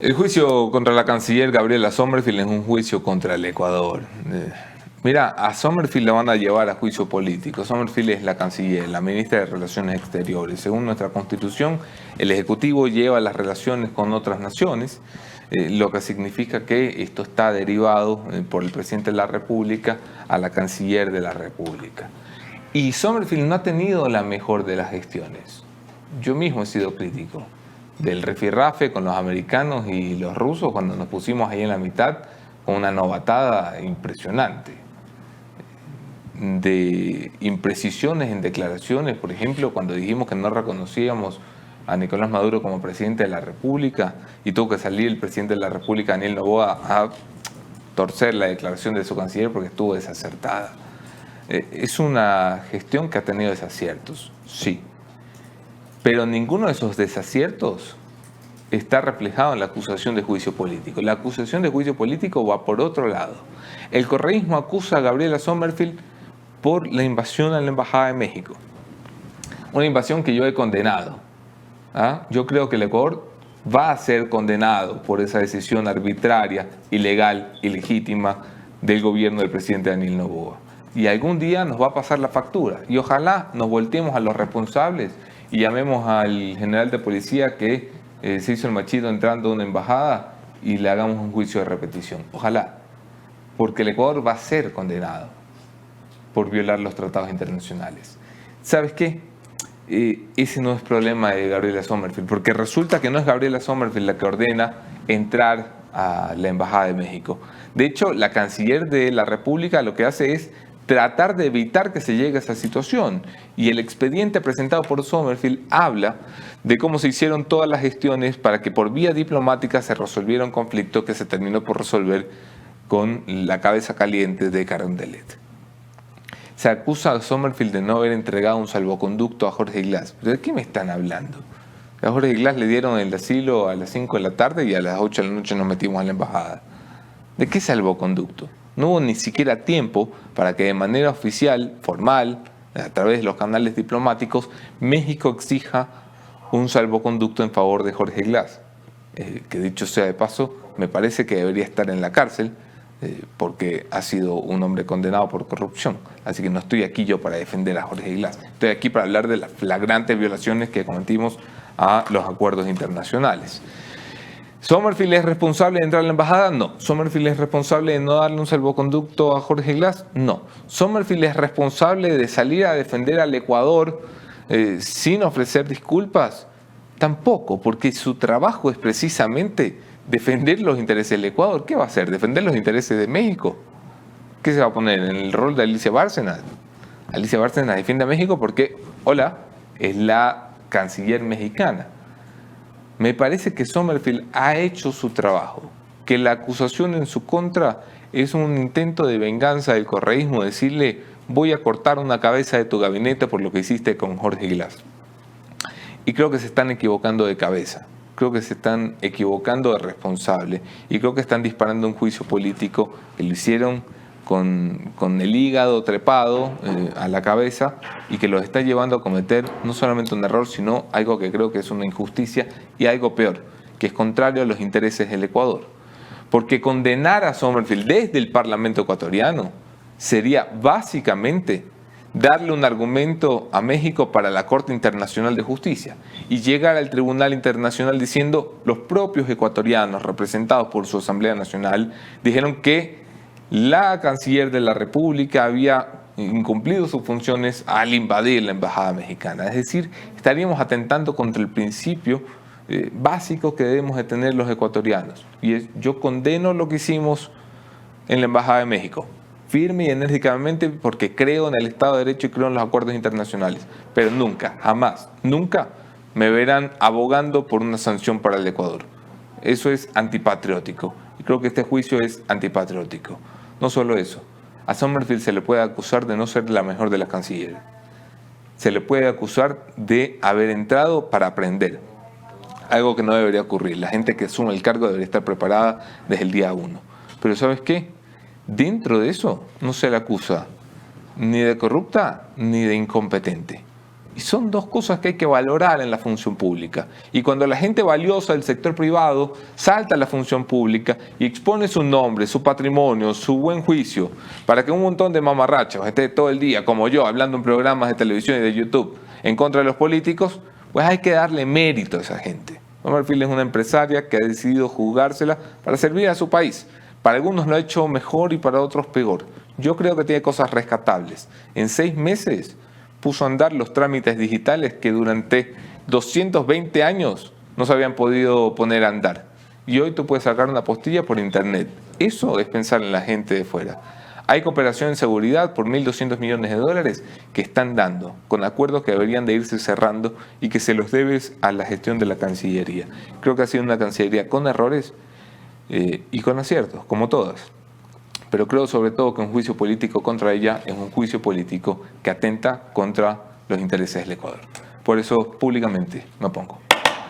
El juicio contra la canciller Gabriela Sommerfield es un juicio contra el Ecuador. Mira, a Sommerfield la van a llevar a juicio político. Sommerfield es la canciller, la ministra de Relaciones Exteriores. Según nuestra Constitución, el Ejecutivo lleva las relaciones con otras naciones, lo que significa que esto está derivado por el presidente de la República a la canciller de la República. Y Sommerfield no ha tenido la mejor de las gestiones. Yo mismo he sido crítico del rifirrafe con los americanos y los rusos cuando nos pusimos ahí en la mitad con una novatada impresionante de imprecisiones en declaraciones. Por ejemplo, cuando dijimos que no reconocíamos a Nicolás Maduro como presidente de la República y tuvo que salir el presidente de la República, Daniel Noboa, a torcer la declaración de su canciller porque estuvo desacertada. Es una gestión que ha tenido desaciertos, sí. Pero ninguno de esos desaciertos está reflejado en la acusación de juicio político. La acusación de juicio político va por otro lado. El correísmo acusa a Gabriela Sommerfield por la invasión a la Embajada de México. Una invasión que yo he condenado. Yo creo que el Ecuador va a ser condenado por esa decisión arbitraria, ilegal, ilegítima del gobierno del presidente Daniel Noboa. Y algún día nos va a pasar la factura. Y ojalá nos volteemos a los responsables y llamemos al general de policía que se hizo el machito entrando a una embajada y le hagamos un juicio de repetición. Ojalá, porque el Ecuador va a ser condenado por violar los tratados internacionales. ¿Sabes qué? Ese no es problema de Gabriela Sommerfield, porque resulta que no es Gabriela Sommerfield la que ordena entrar a la Embajada de México. De hecho, la canciller de la República lo que hace es tratar de evitar que se llegue a esa situación. Y el expediente presentado por Sommerfield habla de cómo se hicieron todas las gestiones para que por vía diplomática se resolviera un conflicto que se terminó por resolver con la cabeza caliente de Carondelet. Se acusa a Sommerfield de no haber entregado un salvoconducto a Jorge Glass. ¿Pero de qué me están hablando? A Jorge Glass le dieron el asilo a las 5 de la tarde y a las 8 de la noche nos metimos a la embajada. ¿De qué salvoconducto? No hubo ni siquiera tiempo para que de manera oficial, formal, a través de los canales diplomáticos, México exija un salvoconducto en favor de Jorge Glass. Que dicho sea de paso, me parece que debería estar en la cárcel porque ha sido un hombre condenado por corrupción. Así que no estoy aquí yo para defender a Jorge Glass. Estoy aquí para hablar de las flagrantes violaciones que cometimos a los acuerdos internacionales. ¿Sommerfield es responsable de entrar a la embajada? No. ¿Sommerfield es responsable de no darle un salvoconducto a Jorge Glass? No. ¿Sommerfield es responsable de salir a defender al Ecuador sin ofrecer disculpas? Tampoco, porque su trabajo es precisamente defender los intereses del Ecuador. ¿Qué va a hacer? ¿Defender los intereses de México? ¿Qué se va a poner en el rol de Alicia Bárcenas? Alicia Bárcenas defiende a México porque, hola, es la canciller mexicana. Me parece que Sommerfield ha hecho su trabajo, que la acusación en su contra es un intento de venganza del correísmo, decirle voy a cortar una cabeza de tu gabinete por lo que hiciste con Jorge Glass. Y creo que se están equivocando de cabeza, creo que se están equivocando de responsable y creo que están disparando un juicio político que lo hicieron con el hígado trepado a la cabeza y que los está llevando a cometer no solamente un error, sino algo que creo que es una injusticia y algo peor, que es contrario a los intereses del Ecuador. Porque condenar a Sommerfield desde el Parlamento ecuatoriano sería básicamente darle un argumento a México para la Corte Internacional de Justicia y llegar al Tribunal Internacional diciendo los propios ecuatorianos representados por su Asamblea Nacional dijeron que la canciller de la República había incumplido sus funciones al invadir la embajada mexicana. Es decir, estaríamos atentando contra el principio básico que debemos de tener los ecuatorianos. Y yo condeno lo que hicimos en la embajada de México, firme y enérgicamente, porque creo en el Estado de Derecho y creo en los acuerdos internacionales. Pero nunca, jamás, nunca me verán abogando por una sanción para el Ecuador. Eso es antipatriótico. Y creo que este juicio es antipatriótico. No solo eso, a Sommerfield se le puede acusar de no ser la mejor de las cancilleres. Se le puede acusar de haber entrado para aprender, algo que no debería ocurrir. La gente que asume el cargo debería estar preparada desde el día 1. Pero ¿sabes qué? Dentro de eso no se le acusa ni de corrupta ni de incompetente. Y son dos cosas que hay que valorar en la función pública. Y cuando la gente valiosa del sector privado salta a la función pública y expone su nombre, su patrimonio, su buen juicio, para que un montón de mamarrachos esté todo el día, como yo, hablando en programas de televisión y de YouTube, en contra de los políticos, pues hay que darle mérito a esa gente. Marfil es una empresaria que ha decidido jugársela para servir a su país. Para algunos lo ha hecho mejor y para otros peor. Yo creo que tiene cosas rescatables. En 6 meses puso a andar los trámites digitales que durante 220 años no se habían podido poner a andar. Y hoy tú puedes sacar una postilla por internet. Eso es pensar en la gente de fuera. Hay cooperación en seguridad por 1.200 millones de dólares que están dando, con acuerdos que deberían de irse cerrando y que se los debes a la gestión de la Cancillería. Creo que ha sido una Cancillería con errores y con aciertos, como todas. Pero creo sobre todo que un juicio político contra ella es un juicio político que atenta contra los intereses del Ecuador. Por eso públicamente me opongo.